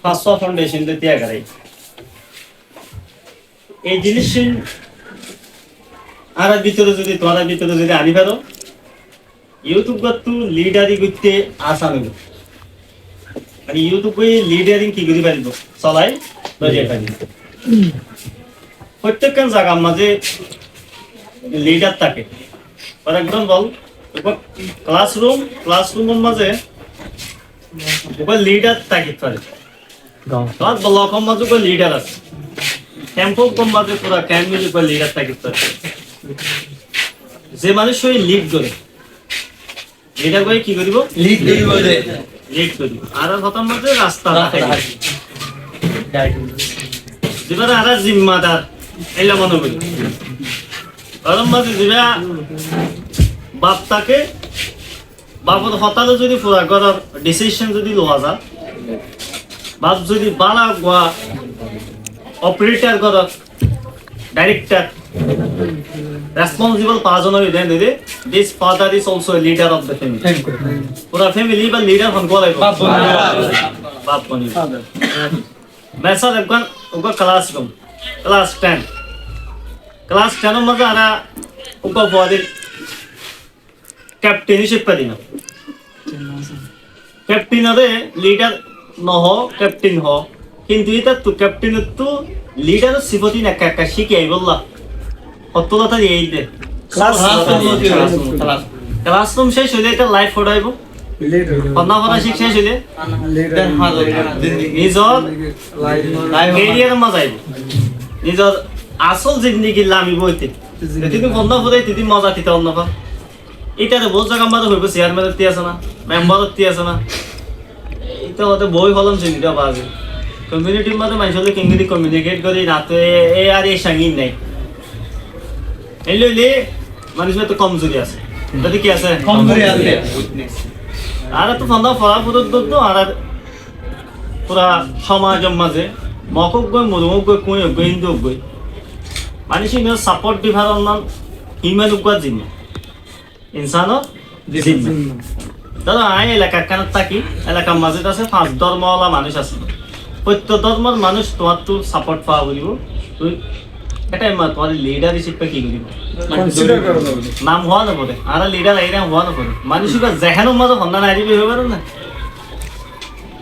first foundation দিয়ে ত্যাগ করে এই জিনিস আর ভিতরে যদি তোমার ভিতরে যদি আনি ফেলো ইউটিউব তো লিডারি করতে আসান হইব মানে ইউটিউবে লিডারিং কি করি পারিব চলাই বুঝে পারিব প্রত্যেকটা জায়গার মাঝে লিডার থাকে ফর এক্সাম্পল ক্লাসরুমের মাঝে লিডার থাকে পারে তোমার ব্লকের মাঝে লিডার আছে ক্যাম্পের মাঝে পুরা ক্যাম্প মিলে লিডার থাকে পারে যে মানুষ ওই লিড করে লিডার করে কি করিব লিড করিব আর হতার মধ্যে রাস্তা যেবার আর জিম্মাদার এলা মনে করি কারণ মাঝে যেটা বাপটাকে বাপর হতালে যদি পুরা করার ডিসিশন যদি লওয়া যায় বাপ যদি বালা গোয়া অপারেটর করার director responsible person of them this father is also a leader of the family pura family ba leader hon ko lai bap bani maisa ekban uga class 10 maza ara uga body captainship padina captain ade leader no ho captain ho kintu eta tu captain tu leader sifati na ka shiki ai bolla কতটা এই দে classroom শেষ হইলে এটা life ফটাইব পড়াশোনা শেষ হইলে নিজর career মজা আইব নিজর আসল জিন্দগি লামিব হইতে যদি বন্ধ ফুরাই যদি মজা দিতে অন্য পর এটাতে বহুত জায়গা আমাদের হইব চেয়ারম্যানের তি আছে না মেম্বারের তি আছে না এটা ওদের বই কলম চিনিটা পাওয়া যায় কমিউনিটির মধ্যে মানুষ হলে কেঙ্গি কমিউনিকেট করি না তো এ আর এই সাঙ্গিন নাই এলে মানুষের তো কমজোরি আছে যদি কি আছে কমজোরি আছে আর তো ফন্দা ফলা পুরো তো আর পুরা সমাজের মাঝে মকক গই মরমক গই কই গই হিন্দু গই মানুষের সাপোর্ট দিবার নাম হিমান উগা জিম্মা ইনসানর জিম্মা দাদা আই এলাকা কান থাকি এলাকার মাঝে আছে 5 ধর্মওয়ালা মানুষ আছে প্রত্যেক ধর্মের মানুষ তোমার তো সাপোর্ট পাওয়া বলিব তুই এটাই মা তোমার লিডারশিপ কি করিব কনসিডার করো নাম হওয়া না পড়ে আর লিডার আইরা হওয়া না পড়ে মানুষের যেখানে মতো হন্না নাই দিবে হবে না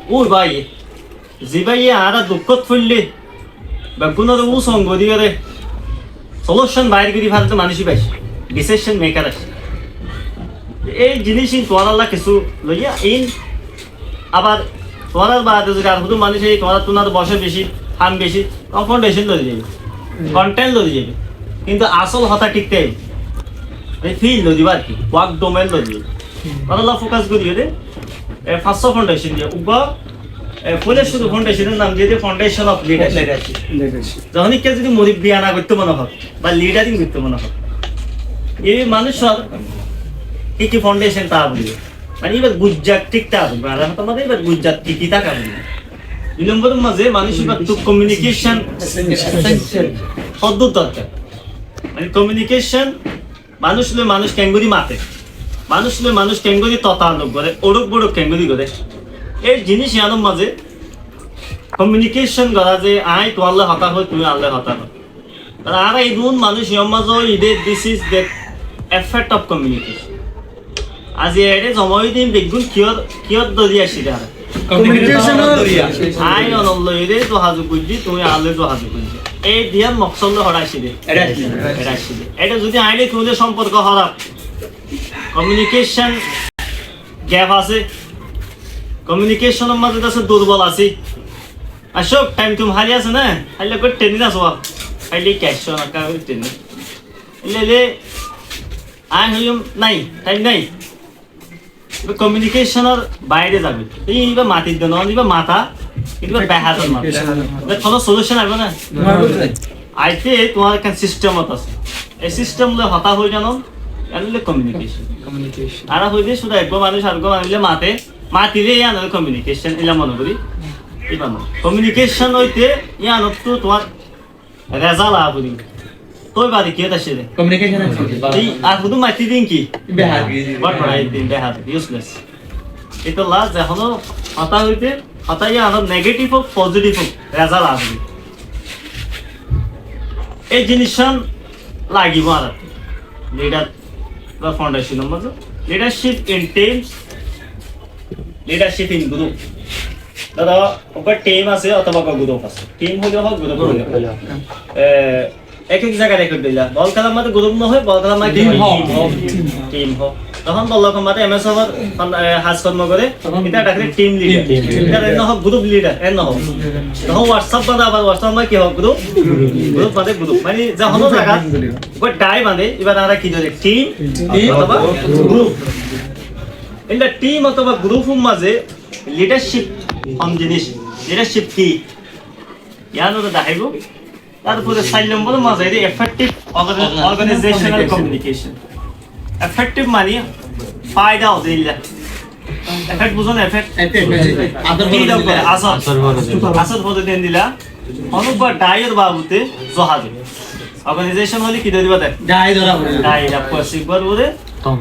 ও ভাই জি ভাই আর দুঃখত ফুললে বেগুনের ও সঙ্গ দিয়ে রে সলিউশন বাইর করি ভারতে মানুষই পাইছে ডিসিশন মেকার আছে এই জিনিসই তোমার আল্লাহ কিছু লইয়া ইন আবার তোমার বাদে যদি আর শুধু মানুষ এই তোমার তোমার বসে বেশি হাম বেশি কনফাউন্ডেশন লই যাবে কন্টেন্ট লই যাবে কিন্তু আসল হতা ঠিকতে এই ফিল লই দিবা কি ওয়ার্ক ডোমেন লই দিবে আল্লাহ ফোকাস করি রে ফার্স্ট ফাউন্ডেশন দিয়ে উবা ফুলে শুধু ফাউন্ডেশনের নাম দিয়ে ফাউন্ডেশন অফ লিডারশিপ যখন কি যদি মরিব বিয়া না করতে মনে হয় বা লিডারিং করতে মনে হয় এই মানুষের কি ফাউন্ডেশন তা বলি মানে এবার গুজরাট ঠিকটা আছে আর তোমাদের এবার গুজরাট কি তা কাজ দুই নম্বরের মাঝে মানুষের তো কমিউনিকেশন পদ্ধতি দরকার মানে কমিউনিকেশন মানুষ ক্যাঙ্গুরি মাতে মানুষ ক্যাঙ্গুরি ততানুক করে ওরক বড় ক্যাঙ্গুরি করে এই জিনিস ইয়ানোর মাঝে কমিউনিকেশন করা যে আই তো আল্লাহ হতা হয় তুমি আল্লাহ হতা হয় আর এই দুন মানুষ ইয়ার মাঝে ইদে this is the effect of communication আজি এডে জমাই দিন বেগুন কিয়র দরি আসিলে আর কমিউনিকেশন দরিয়া আই অনল্ল ইদে তো হাজু কইজি তুমি আল্লাহ তো হাজু কইজি এই দিয়ার মকসদ হড়াইছিলে এটা যদি আইলে তোমাদের সম্পর্ক খারাপ কমিউনিকেশন গ্যাপ আছে কমিউনিকেশনের মাঝে আছে দুর্বল আছে আসো টাইম তুমি হারি আছে না হাইলে করে টেনিস আসো হাইলে ক্যাশ না কাগজ টেনিস লে আই হইম নাই টাইম নাই কমিউনিকেশনের বাইরে যাবে এইবা মাটির দেন এইবা মাথা এটা বেহাতর মাথা এটা কোনো সলিউশন আসবে না আইতে তোমার একটা সিস্টেম আছে এই সিস্টেমলে হতা হই জানো এলে কমিউনিকেশন আর হইবে শুধু একবার মানুষ আরেকবার মানুষলে মাতিলে ইয়ানোর কমিউনিকেশন এলা মনে করি এবার কমিউনিকেশন হইতে ইয়ানোর তো তোমার রেজাল্ট আবরি তোই বাড়ি কি এটা সেরে কমিউনিকেশন এই আর শুধু মাতি দিন কি বেহাত বাট পড়াই দিন বেহাত ইউজলেস এটা লাস্ট এখনো হতা হইতে অতএব আর নেগেটিভ হোক পজিটিভ হোক রেজাল্ট আসবে এই জিনিসটা লাগিব আর লিডার বা ফাউন্ডেশন মধ্যে leadership in teams leadership in group দাদা ওপর টিম আছে অথবা গ্রুপ আছে টিম হলে হোক গ্রুপ হলে এক এক জায়গায় রেকর্ড দিলা বল খেলার মধ্যে গ্রুপ না হয় বল খেলার মধ্যে টিম হোক তখন বললাম মাতে এমএস ওভার হাজ কর্ম করে এটা ডাকলে টিম লিডার এটা এন হোক গ্রুপ লিডার এন হোক তখন হোয়াটসঅ্যাপ বাদে আবার হোয়াটসঅ্যাপ মানে কি হোক গ্রুপ গ্রুপ মানে গ্রুপ মানে যখন জায়গা ওই ডাই মানে এবার আমরা কি ধরে টিম অথবা গ্রুপ ইন দ্য টিম অথবা গ্রুপের মাঝে লিডারশিপ হম জিনিস লিডারশিপ কি ইয়ানো তো দেখাইব তারপরে 4 নম্বরের মাঝে এফেক্টিভ অর্গানাইজেশনাল কমিউনিকেশন এফেক্টিভ মানে ফায়দা হতে দিলা এফেক্ট বুঝুন এফেক্ট আসর হতে দেন দিলা অনুবার ডায়ের বাবুতে জহাজ অর্গানাইজেশন হলে কি ধরিবা দেখ ডাই ধরা ডাই পসিবল বলে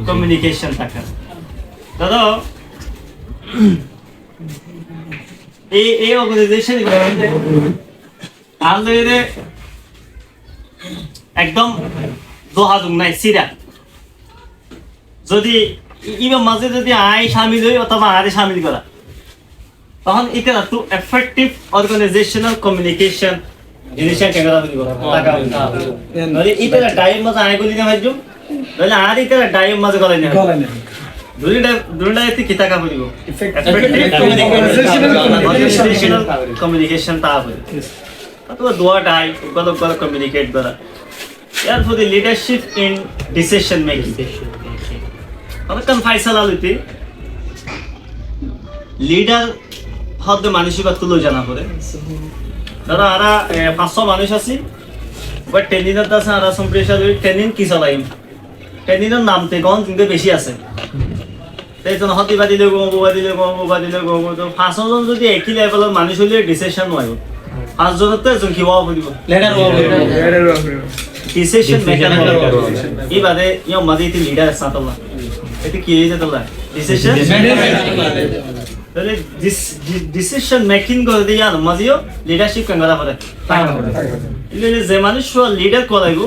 কমিউনিকেশন থাকে দাদা এই অর্গানাইজেশন আনলে একদম দোহাদুং নাই সিরা যদি ইমাম মাঝে যদি আই শামিল হই অথবা আরে শামিল করা তখন এটা টু এফেক্টিভ অর্গানাইজেশনাল কমিউনিকেশন জিনিসটা কেন বলিব টাকা নলে এটা টাইম মাঝে আই গলি না ভাইজু নলে আর এটা টাইম মাঝে গলাই না দুইটা এতে কি টাকা বলিব এফেক্টিভ অর্গানাইজেশনাল কমিউনিকেশন তা হবে অথবা দোয়া ডাই গল কমিউনিকেট করা এর for the leadership in decision making অনেকক্ষণ ফাইসালা লইতে লিডার হদ্দে মানসিকতা তুলো জানা করে দাদা আরা 500 মানুষ আছি বাট ট্রেনিংয়ের আছে আরা সম্প্রেষা লই ট্রেনিং কি চালাইম ট্রেনিংয়ের নামতে গন কিন্তু বেশি আছে তাই জন্য হতিবা দিলে গো তো 500 জন যদি একই লেভেলের মানুষ হইলে ডিসিশন হয় 5 জনের তো একজন কি হওয়া বলিব লিডার ডিসিশন মেকার এই বাদে ইয়া মাঝে লিডার সাতলা এটা কি হয়ে যেতলা ডিসিশন তাহলে ডিসিশন মেকিং করে দিয়া মাঝেও লিডারশিপ কেঙ্গরা করে ইলে যে মানুষ লিডার করাইব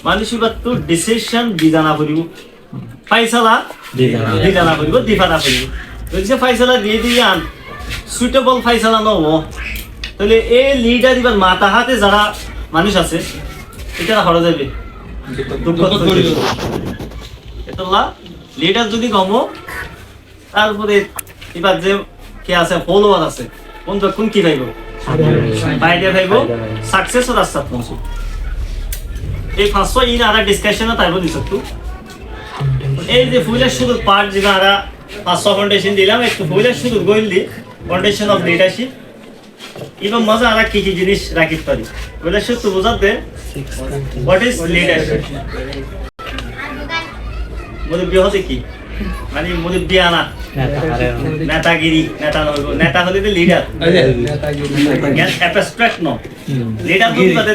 মানুষ তো ডিসিশন বিজানা করিব ফাইসালা বিজানা করিব দিফানা করিব যদি ফাইসালা দিয়ে দিয়ান সুইটেবল ফাইসালা নব তাহলে এই লিডার এবার মাথা হাতে যারা মানুষ আছে এটা হরা যাবে দুঃখ করিব এতলা লিডার যদি কমো তারপরে এবার যে কে আছে ফলোয়ার আছে কোন কি ভাইব বাইরে ভাইব সাকসেস রাস্তা পৌঁছো এই 500 ইন আরা ডিসকাশনে তাইব নিছতু এই যে ফুলের শুরু পার্ট যেটা আরা 500 ফাউন্ডেশন দিলাম একটু ফুলের শুরু গইলি ফাউন্ডেশন অফ লিডারশিপ এবং মজা আরা কি কি জিনিস রাখিত পারি বলে শুধু বুঝাতে হোয়াট ইজ লিডারশিপ মুরব্বী হতে কি মানে মুরব্বী আনা নেতাগিরি নেতা হলে তো লিডার অ্যাবস্ট্রাক্ট নো লিডার বলতে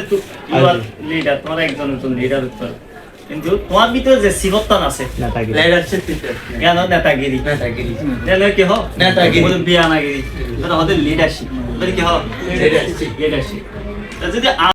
ইউ আর লিডার তোমার একজন লিডার উত্তর কিন্তু তোমার ভিতরে যে সিবত্তান আছে লিডারশিপ জ্ঞান নেতাগিরি জানো কি হো নেতাগিরি মুরব্বী আনাগিরি এটা আমাদের লিডারশিপ কি হো লিডারশিপ যদি